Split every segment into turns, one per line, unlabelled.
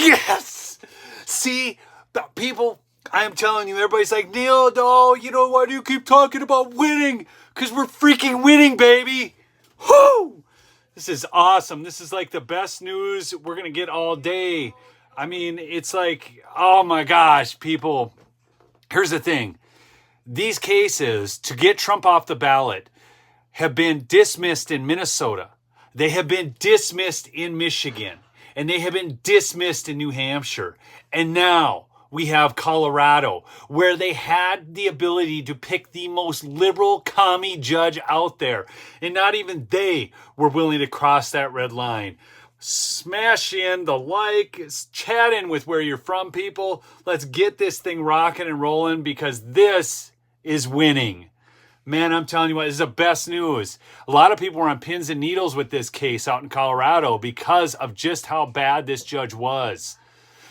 Yes! See, people, I am telling you, everybody's like, Neil, no, you know, why do you keep talking about winning? Because we're freaking winning, baby. Whoo! This is awesome. This is like the best news we're going to get all day. I mean, it's like, oh my gosh, people. Here's the thing. These cases to get Trump off the ballot have been dismissed in Minnesota. They have been dismissed in Michigan. And they have been dismissed in New Hampshire. And now we have Colorado, where they had the ability to pick the most liberal commie judge out there. And not even they were willing to cross that red line. Smash in the like, chat in with where you're from, people. Let's get this thing rocking and rolling because this is winning. Man, I'm telling you what, this is the best news. A lot of people were on pins and needles with this case out in Colorado because of just how bad this judge was.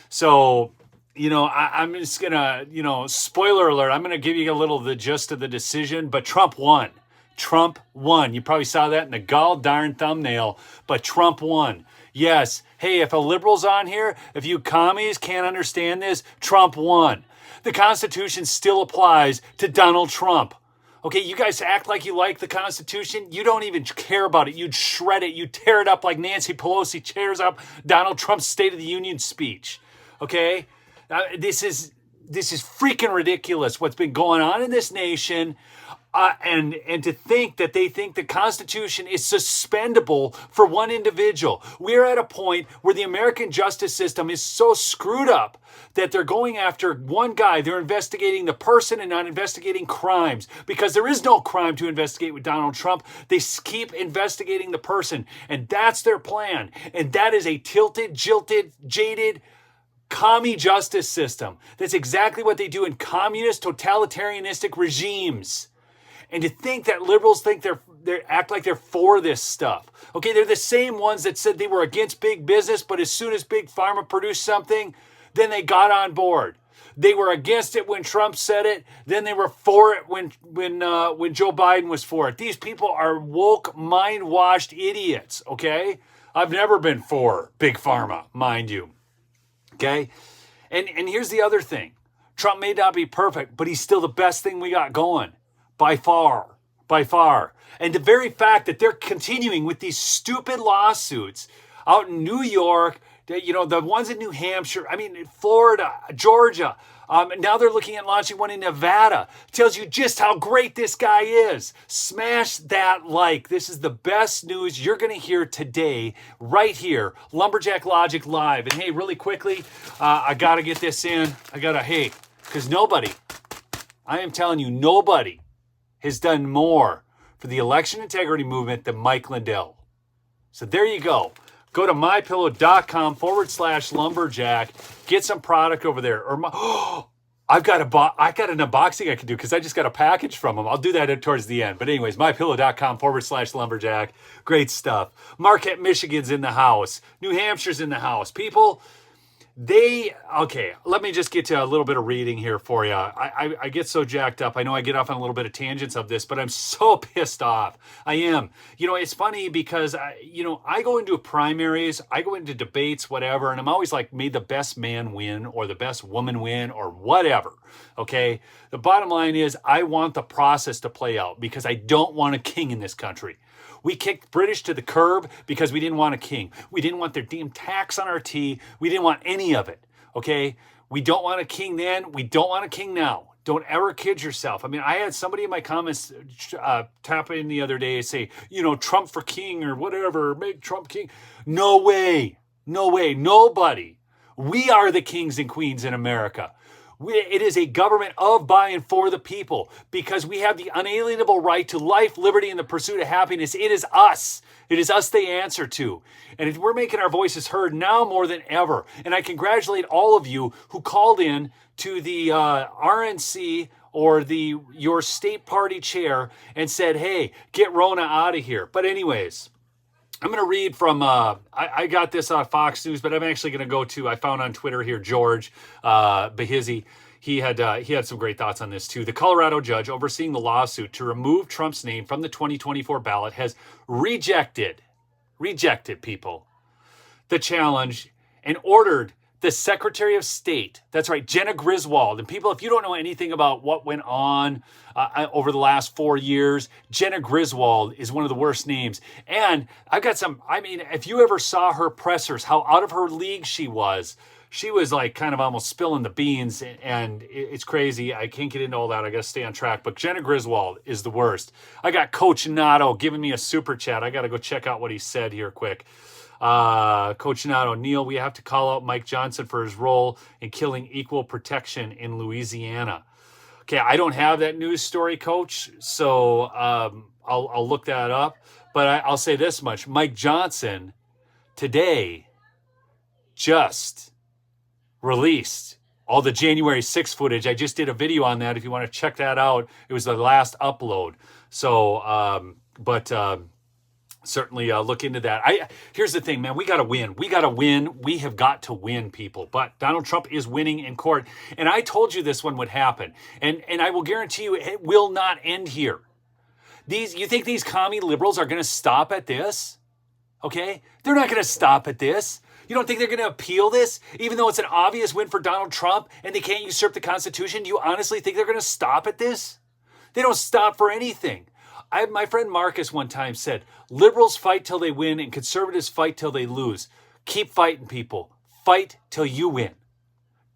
So, you know, I'm just going to, spoiler alert, I'm going to give you a little of the gist of the decision, but Trump won. Trump won. You probably saw that in the gall darn thumbnail, but Trump won. Yes. Hey, if a liberal's on here, if you commies can't understand this, Trump won. The Constitution still applies to Donald Trump. Okay, you guys act like you like the Constitution. You don't even care about it. You'd shred it. You tear it up like Nancy Pelosi tears up Donald Trump's State of the Union speech. Okay, this is freaking ridiculous. What's been going on in this nation, and to think that they think the Constitution is suspendable for one individual. We're at a point where the American justice system is so screwed up that they're going after one guy. They're investigating the person and not investigating crimes because there is no crime to investigate with Donald Trump. They keep investigating the person, and that's their plan. And that is a tilted, jilted, jaded, commie justice system. That's exactly what they do in communist, totalitarianistic regimes. And to think that liberals think they act like they're for this stuff. Okay, they're the same ones that said they were against big business, but as soon as Big Pharma produced something, then they got on board. They were against it when Trump said it, then they were for it when Joe Biden was for it. These people are woke, mind-washed idiots, okay? I've never been for Big Pharma, mind you. Okay? And here's the other thing. Trump may not be perfect, but he's still the best thing we got going. By far. And the very fact that they're continuing with these stupid lawsuits out in New York, the ones in New Hampshire, Florida, Georgia, now they're looking at launching one in Nevada. Tells you just how great this guy is. Smash that like. This is the best news you're going to hear today, right here, Lumberjack Logic Live. And hey, really quickly, I got to get this in. Because I am telling you, nobody has done more for the election integrity movement than Mike Lindell. So there you go. Go to mypillow.com/lumberjack. Get some product over there. I got an unboxing I can do because I just got a package from them. I'll do that towards the end. But anyways, mypillow.com/lumberjack. Great stuff. Marquette, Michigan's in the house. New Hampshire's in the house. People, let me just get to a little bit of reading here for you. I get so jacked up. I know I get off on a little bit of tangents of this, but I'm so pissed off. I am. It's funny because, I go into primaries, I go into debates, whatever, and I'm always like, may the best man win or the best woman win or whatever, okay? The bottom line is I want the process to play out because I don't want a king in this country. We kicked British to the curb because we didn't want a king. We didn't want their damn tax on our tea. We didn't want any of it, okay? We don't want a king then. We don't want a king now. Don't ever kid yourself. I had somebody in my comments tap in the other day and say, Trump for king or whatever, make Trump king. No way. Nobody. We are the kings and queens in America. It is a government of, by, and for the people because we have the unalienable right to life, liberty, and the pursuit of happiness. It is us. It is us they answer to. And we're making our voices heard now more than ever. And I congratulate all of you who called in to the RNC or your state party chair and said, hey, get Rona out of here. But anyways, I'm going to read from, I got this on Fox News, but I'm actually going to go to, I found on Twitter here, George Behizzi. He had some great thoughts on this too. The Colorado judge overseeing the lawsuit to remove Trump's name from the 2024 ballot has rejected people, the challenge and ordered the Secretary of State, that's right, Jenna Griswold. And people, if you don't know anything about what went on over the last 4 years, Jenna Griswold is one of the worst names. And I've got some, I mean, if you ever saw her pressers, how out of her league she was like kind of almost spilling the beans, and it's crazy. I can't get into all that. I got to stay on track. But Jenna Griswold is the worst. I got Coach Nato giving me a super chat. I got to go check out what he said here quick. Coach Nato, Neil, we have to call out Mike Johnson for his role in killing equal protection in Louisiana. Okay, I don't have that news story, Coach, so I'll look that up. But I'll say this much. Mike Johnson today just released all the January 6th footage. I just did a video on that. If you want to check that out, it was the last upload. So, certainly look into that. Here's the thing, man. We got to win. We got to win. We have got to win, people. But Donald Trump is winning in court. And I told you this one would happen. And I will guarantee you it will not end here. You think these commie liberals are going to stop at this? Okay? They're not going to stop at this. You don't think they're going to appeal this, even though it's an obvious win for Donald Trump and they can't usurp the Constitution? Do you honestly think they're going to stop at this? They don't stop for anything. My friend Marcus one time said, liberals fight till they win and conservatives fight till they lose. Keep fighting, people. Fight till you win.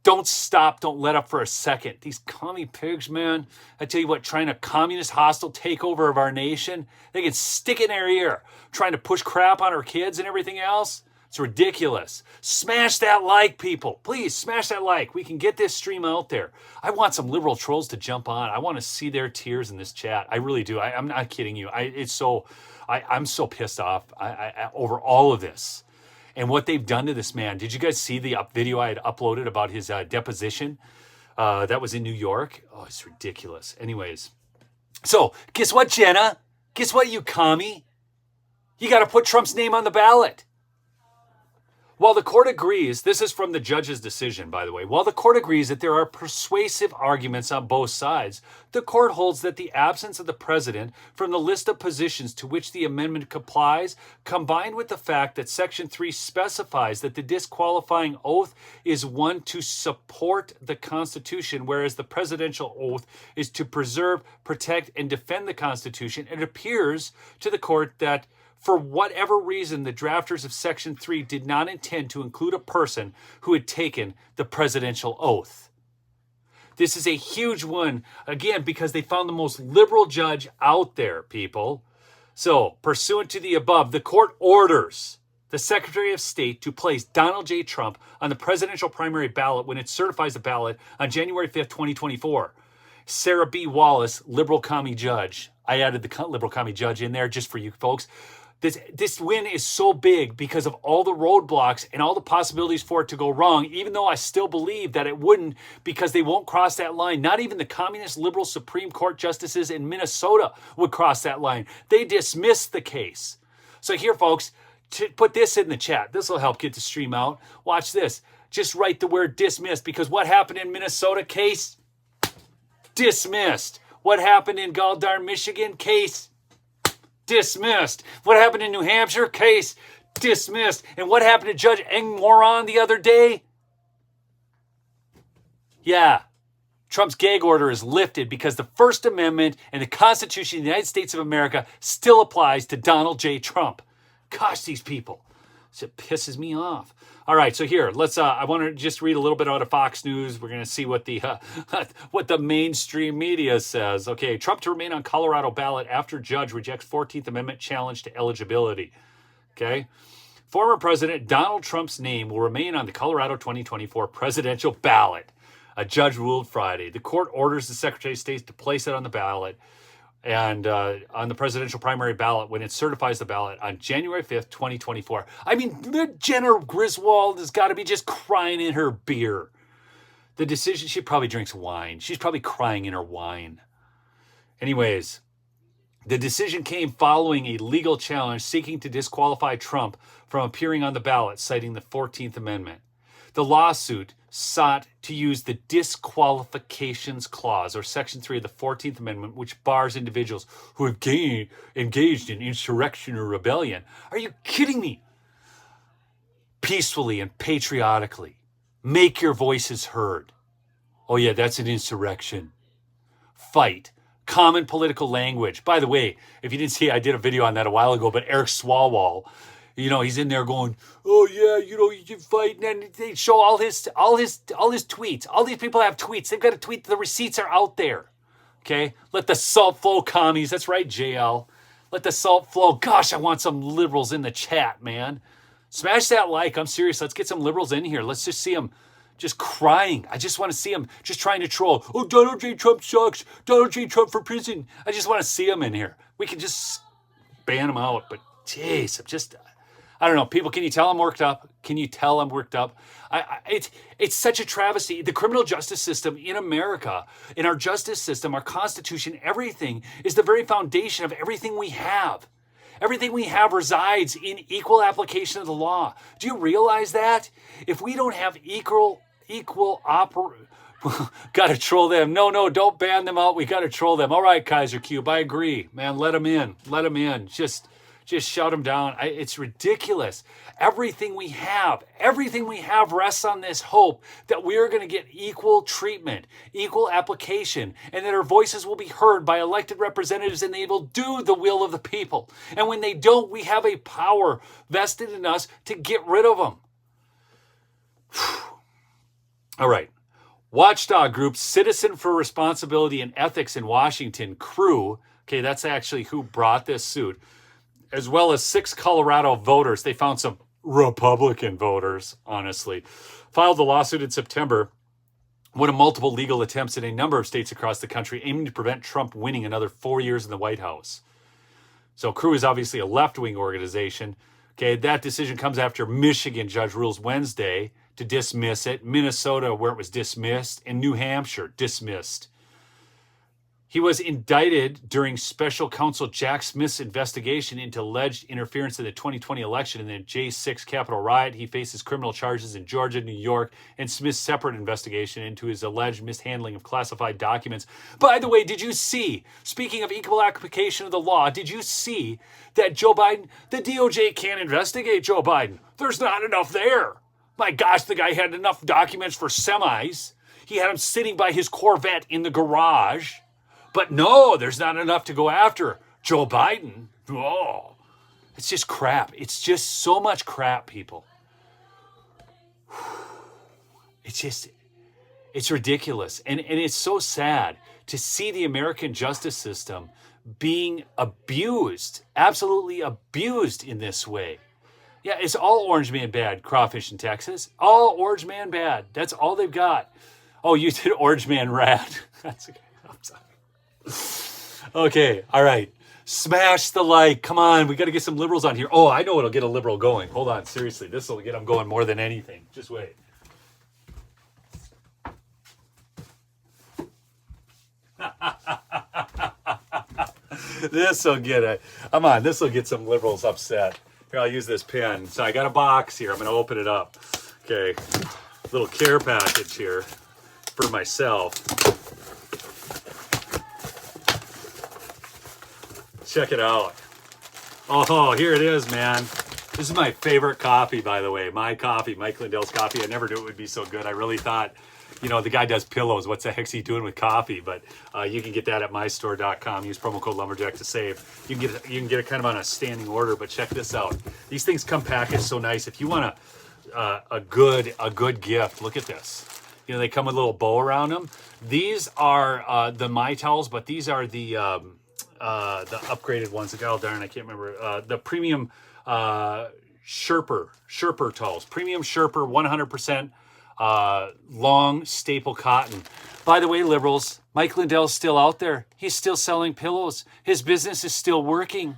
Don't stop. Don't let up for a second. These commie pigs, man, I tell you what, trying a communist hostile takeover of our nation, they can stick in their ear, trying to push crap on our kids and everything else. It's ridiculous. Smash that like, people. Please smash that like. We can get this stream out there. I want some liberal trolls to jump on. I want to see their tears in this chat. I really do. I'm not kidding you. I'm so pissed off over all of this and what they've done to this man. Did you guys see the video I had uploaded about his deposition? That was in New York. Oh, it's ridiculous. Anyways, so guess what, Jenna? Guess what, you commie? You got to put Trump's name on the ballot. While the court agrees, this is from the judge's decision, by the way, while the court agrees that there are persuasive arguments on both sides, the court holds that the absence of the president from the list of positions to which the amendment complies, combined with the fact that Section 3 specifies that the disqualifying oath is one to support the Constitution, whereas the presidential oath is to preserve, protect, and defend the Constitution, it appears to the court that for whatever reason, the drafters of Section 3 did not intend to include a person who had taken the presidential oath. This is a huge one, again, because they found the most liberal judge out there, people. So, pursuant to the above, the court orders the Secretary of State to place Donald J. Trump on the presidential primary ballot when it certifies the ballot on January 5th, 2024. Sarah B. Wallace, liberal commie judge. I added the liberal commie judge in there just for you folks. This win is so big because of all the roadblocks and all the possibilities for it to go wrong, even though I still believe that it wouldn't because they won't cross that line. Not even the communist liberal Supreme Court justices in Minnesota would cross that line. They dismissed the case. So here, folks, put this in the chat. This will help get the stream out. Watch this. Just write the word dismissed, because what happened in Minnesota? Case dismissed. What happened in Goldarn, Michigan? Case dismissed. What happened in New Hampshire? Case dismissed. And what happened to Judge Eng Moron the other day? Yeah, Trump's gag order is lifted because the First Amendment and the Constitution of the United States of America still applies to Donald J. Trump. Gosh, these people. It pisses me off. All right, so here, let's. I want to just read a little bit out of Fox News. We're going to see what the what the mainstream media says. Okay, Trump to remain on Colorado ballot after judge rejects 14th Amendment challenge to eligibility. Okay, former President Donald Trump's name will remain on the Colorado 2024 presidential ballot. A judge ruled Friday. The court orders the Secretary of State to place it on the ballot and on the presidential primary ballot when it certifies the ballot on January 5th, 2024. I mean, Jenna Griswold has got to be just crying in her beer. The decision, she probably drinks wine. She's probably crying in her wine. Anyways, the decision came following a legal challenge seeking to disqualify Trump from appearing on the ballot, citing the 14th Amendment. The lawsuit sought to use the disqualifications clause, or Section 3 of the 14th Amendment, which bars individuals who have engaged in insurrection or rebellion. Are you kidding me? Peacefully and patriotically. Make your voices heard. Oh yeah, that's an insurrection. Fight. Common political language. By the way, if you didn't see, I did a video on that a while ago, but Eric Swalwell, he's in there going, oh yeah, you can fight, and then they show all his tweets. All these people have tweets. They've got a tweet. The receipts are out there. Okay? Let the salt flow, commies. That's right, JL. Let the salt flow. Gosh, I want some liberals in the chat, man. Smash that like. I'm serious. Let's get some liberals in here. Let's just see them just crying. I just want to see them just trying to troll. Oh, Donald J. Trump sucks. Donald J. Trump for prison. I just want to see them in here. We can just ban them out. But, jeez, I don't know. People, can you tell I'm worked up? Can you tell I'm worked up? It's such a travesty. The criminal justice system in America, in our justice system, our Constitution, everything is the very foundation of everything we have. Everything we have resides in equal application of the law. Do you realize that? If we don't have gotta troll them. No, don't ban them out. We gotta troll them. All right, Kaiser Cube, I agree. Man, let them in. Let them in. Just shut them down. It's ridiculous. Everything we have rests on this hope that we're going to get equal treatment, equal application, and that our voices will be heard by elected representatives and they will do the will of the people. And when they don't, we have a power vested in us to get rid of them. All right. Watchdog group Citizen for Responsibility and Ethics in Washington, CREW, okay, that's actually who brought this suit, as well as 6 Colorado voters. They found some Republican voters, honestly, filed the lawsuit in September, one of multiple legal attempts in a number of states across the country aiming to prevent Trump winning another 4 years in the White House. So CREW is obviously a left-wing organization. Okay, that decision comes after Michigan judge rules Wednesday to dismiss it, Minnesota, where it was dismissed, and New Hampshire dismissed. He was indicted during special counsel Jack Smith's investigation into alleged interference in the 2020 election and the J6 Capitol riot. He faces criminal charges in Georgia, New York, and Smith's separate investigation into his alleged mishandling of classified documents. By the way, did you see, speaking of equal application of the law, did you see that Joe Biden, the DOJ can't investigate Joe Biden? There's not enough there. My gosh, the guy had enough documents for semis. He had him sitting by his Corvette in the garage. But no, there's not enough to go after Joe Biden. Oh, it's just crap. It's just so much crap, people. It's ridiculous. And it's so sad to see the American justice system being abused, absolutely abused in this way. Yeah, it's all Orange Man bad, crawfish in Texas. All Orange Man bad. That's all they've got. Oh, you did Orange Man rad. That's okay. I'm sorry. Okay, all right. Smash the like. Come on, we got to get some liberals on here. Oh, I know what'll get a liberal going. Hold on, seriously. This will get them going more than anything. Just wait. This will get it. Come on, this will get some liberals upset. Here, I'll use this pen. So I got a box here. I'm going to open it up. Okay, little care package here for myself. Check it out. Oh, here it is, man. This is my favorite coffee, by the way. My coffee, Mike Lindell's coffee. I never knew it would be so good. I really thought, the guy does pillows. What's the heck's he doing with coffee? But you can get that at mystore.com. Use promo code Lumberjack to save. You can get it kind of on a standing order. But check this out. These things come packaged so nice. If you want a good gift, look at this. They come with a little bow around them. These are the My Towels, but these are the upgraded ones. Oh darn, I can't remember. The premium Sherper towels. Premium Sherper, 100% long staple cotton. By the way, liberals, Mike Lindell's still out there. He's still selling pillows. His business is still working.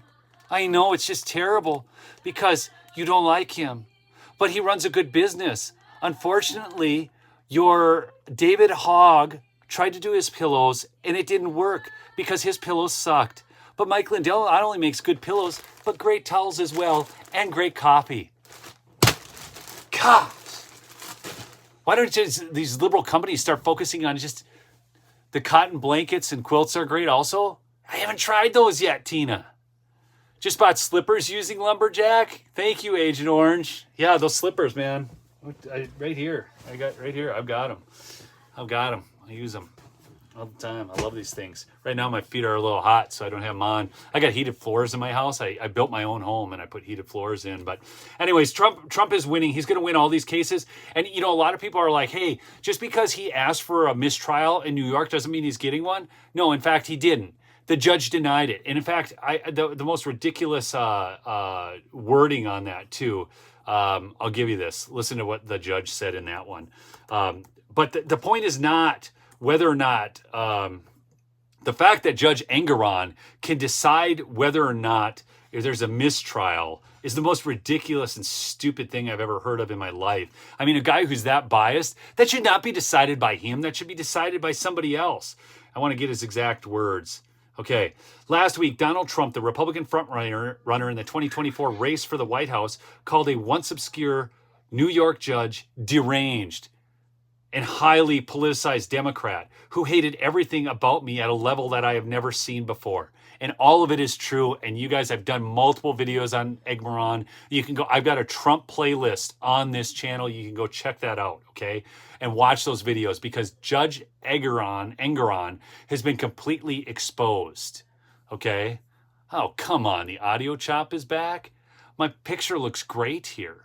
I know, it's just terrible because you don't like him, but he runs a good business. Unfortunately, your David Hogg tried to do his pillows and it didn't work because his pillows sucked. But Mike Lindell not only makes good pillows, but great towels as well, and great coffee. Gosh. Why don't these liberal companies start focusing on just the cotton blankets and quilts are great also? I haven't tried those yet, Tina. Just bought slippers using Lumberjack. Thank you, Agent Orange. Yeah, those slippers, man. Right here. I got right here. I've got them. I use them all the time. I love these things. Right now, my feet are a little hot, so I don't have them on. I got heated floors in my house. I built my own home, and I put heated floors in. But anyways, Trump is winning. He's going to win all these cases. And, you know, a lot of people are like, hey, just because he asked for a mistrial in New York doesn't mean he's getting one. No, in fact, he didn't. The judge denied it. And in fact, the most ridiculous wording on that, too, I'll give you this. Listen to what the judge said in that one. But the point is not whether or not the fact that Judge Engoron can decide whether or not if there's a mistrial is the most ridiculous and stupid thing I've ever heard of in my life. I mean, a guy who's that biased, that should not be decided by him. That should be decided by somebody else. I want to get his exact words. Okay, last week, Donald Trump, the Republican frontrunner in the 2024 race for the White House, called a once obscure New York judge deranged and highly politicized Democrat who hated everything about me at a level that I have never seen before. And all of it is true. And you guys, I've done multiple videos on Engoron. You can go, I've got a Trump playlist on this channel. You can go check that out, okay? And watch those videos because Judge Engoron has been completely exposed, okay? Oh, come on, the audio chop is back. My picture looks great here.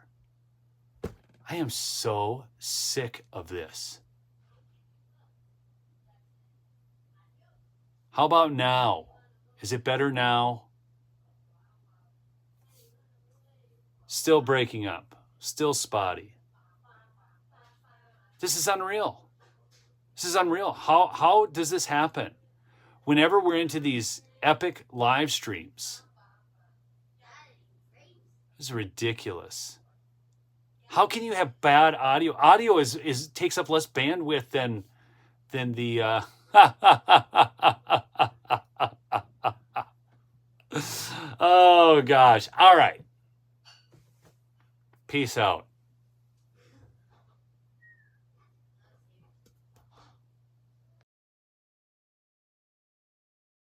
I am so sick of this. How about now? Is it better now? Still breaking up. Still spotty. This is unreal. This is unreal. How does this happen? Whenever we're into these epic live streams. This is ridiculous. How can you have bad audio? Audio is takes up less bandwidth than the oh gosh. All right. Peace out.